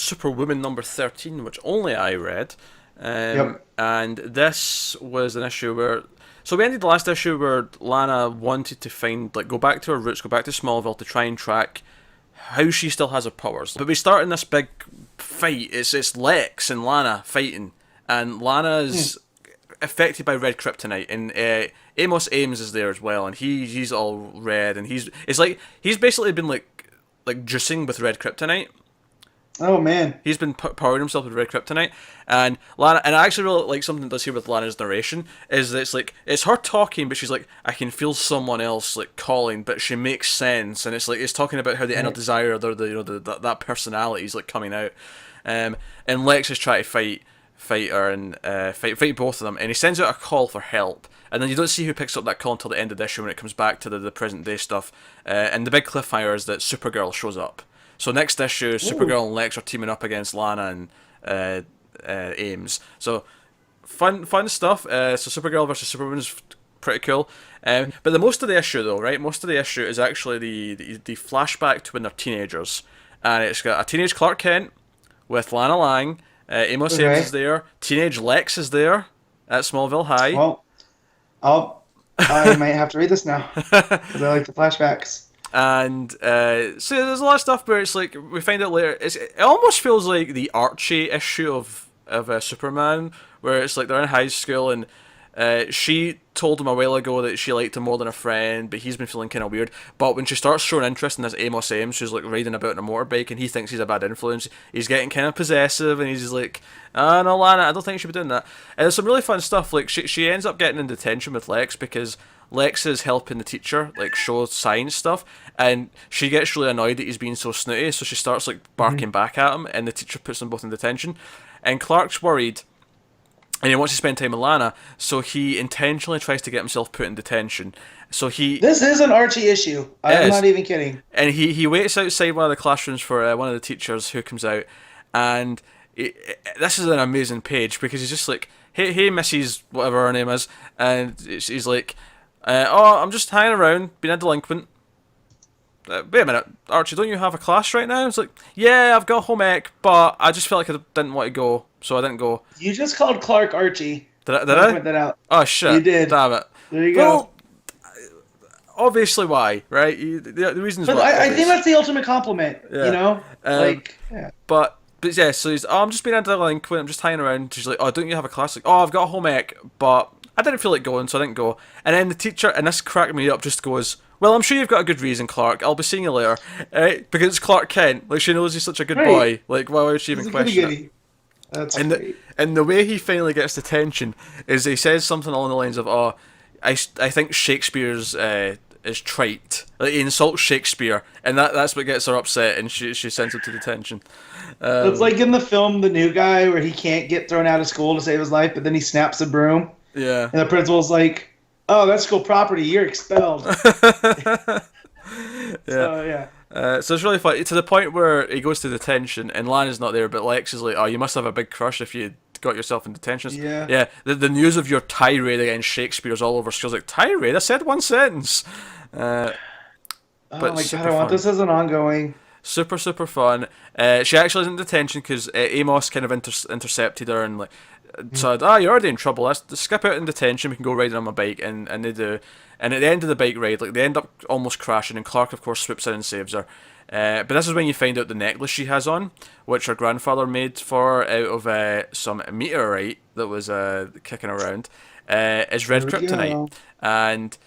Superwoman number 13, which only I read. Yep. And this was an issue where. So we ended the last issue where Lana wanted to find, like, go back to her roots, go back to Smallville to try and track how she still has her powers. But we start in this big fight. It's Lex and Lana fighting, and Lana's affected by red kryptonite, and Amos Ames is there as well, and he's all red, and he's basically been like juicing with red kryptonite. Oh man. He's been powering himself with red kryptonite, and Lana. And I actually really like something that does here with Lana's narration is that it's her talking, but she's like, I can feel someone else like calling, but she makes sense, and it's talking about how the inner desire, that personality is like coming out, and Lex is trying to fight her and fight both of them, and he sends out a call for help. And then you don't see who picks up that call until the end of the issue when it comes back to the present day stuff. And the big cliffhanger is that Supergirl shows up. So next issue, Supergirl and Lex are teaming up against Lana and Ames. So fun stuff. So Supergirl versus Superwoman is pretty cool. But the most of the issue though, right? Most of the issue is actually the flashback to when they're teenagers, and it's got a teenage Clark Kent with Lana Lang. Amos Ames is there. Teenage Lex is there at Smallville High. Well, I might have to read this now because I like the flashbacks. And so there's a lot of stuff where it's like we find out later. It almost feels like the Archie issue of Superman, where it's like they're in high school and she told him a while ago that she liked him more than a friend, but he's been feeling kind of weird. But when she starts showing interest in this Amos Ames, who's like riding about on a motorbike, and he thinks he's a bad influence, he's getting kind of possessive, and he's just like, "Ah, no, Lana, I don't think you should be doing that." And there's some really fun stuff. Like she ends up getting in detention with Lex because Lex is helping the teacher like show science stuff, and she gets really annoyed that he's being so snooty, so she starts like barking back at him, and the teacher puts them both in detention. And Clark's worried, and he wants to spend time with Lana, so he intentionally tries to get himself put in detention. So This is an Archie issue. I'm not even kidding. And he waits outside one of the classrooms for one of the teachers who comes out, and this is an amazing page because he's just like, hey, Mrs. whatever her name is, and he's like, oh, I'm just hanging around, being a delinquent. Wait a minute, Archie, don't you have a class right now? It's like, yeah, I've got home ec, but I just felt like I didn't want to go, so I didn't go. You just called Clark Archie. Did I? Point that out. Oh, shit. You did. Damn it. There you Well, go. obviously why, right? The reasons But why. I think that's the ultimate compliment, Yeah. you know? Yeah. But yeah, so he's, oh, I'm just being a delinquent, I'm just hanging around. She's like, oh, don't you have a class? Like, oh, I've got a home ec, but I didn't feel like going, so I didn't go. And then the teacher, and this cracked me up, just goes, well, I'm sure you've got a good reason, Clark. I'll be seeing you later. Because it's Clark Kent. Like, she knows he's such a good boy. Like, why would she even question it? That's And great. and the way he finally gets detention is he says something along the lines of, oh, I think Shakespeare's is trite. Like, he insults Shakespeare, and that's what gets her upset, and she sends him to detention. It's like in the film The New Guy where he can't get thrown out of school to save his life, but then he snaps a broom. Yeah. And the principal's like, oh, that's school property. You're expelled. Yeah. So it's really funny, to the point where he goes to detention and Lana's not there, but Lex is like, oh, you must have a big crush if you got yourself in detention. Yeah. The news of your tirade against Shakespeare's all over. She was like, tirade? I said one sentence. Oh But my super god, I want fun. this as an ongoing. Super fun. She actually is in detention because Amos kind of intercepted her and like said, you're already in trouble. Let's skip out in detention. We can go riding on my bike, and they do. And at the end of the bike ride, like they end up almost crashing, and Clark of course swoops in and saves her. But this is when you find out the necklace she has on, which her grandfather made for her out of some meteorite that was kicking around, is red There we kryptonite, go. and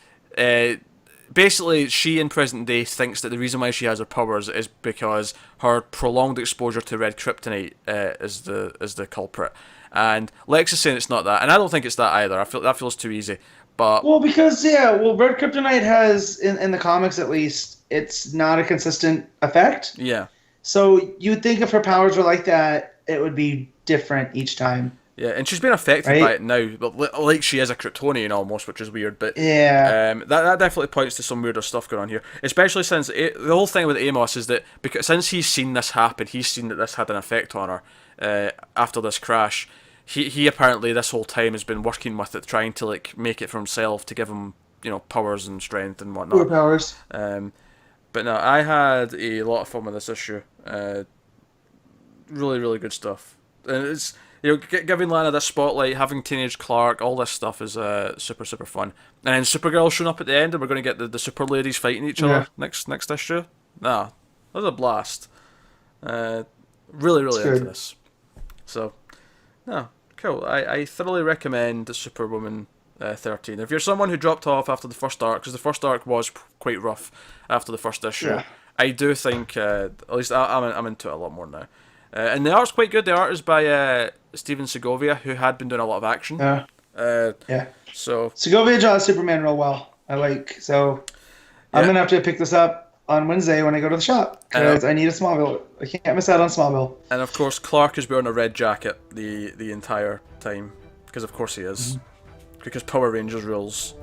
basically, she in present day thinks that the reason why she has her powers is because her prolonged exposure to red kryptonite is the culprit. And Lex is saying it's not that, and I don't think it's that either. I feel that feels too easy. But Well, because, red kryptonite has, in the comics at least, it's not a consistent effect. yeah, So you would think if her powers were like that, it would be different each time. yeah, and she's been affected Right? by it now, but like she is a Kryptonian almost, which is weird. But Yeah. that definitely points to some weirder stuff going on here. Especially since the whole thing with Amos is that because since he's seen this happen, he's seen that this had an effect on her after this crash. He apparently this whole time has been working with it, trying to like make it for himself to give him powers and strength and whatnot. Powers. But no, I had a lot of fun with this issue. really, really good stuff. And it's, giving Lana this spotlight, having Teenage Clark, all this stuff is super, super fun. And then Supergirl showing up at the end, and we're going to get the super ladies fighting each other next issue. Nah, that was a blast. Really, really into this. So, no, cool. I thoroughly recommend the Superwoman 13. If you're someone who dropped off after the first arc, because the first arc was quite rough after the first issue, I do think, at least I'm into it a lot more now. And the art's quite good. The art is by Steven Segovia, who had been doing a lot of action. So Segovia draws Superman real well. I'm gonna have to pick this up on Wednesday when I go to the shop because I need a Smallville. I can't miss out on Smallville. And of course, Clark is wearing a red jacket the entire time because of course he is, because Power Rangers rules.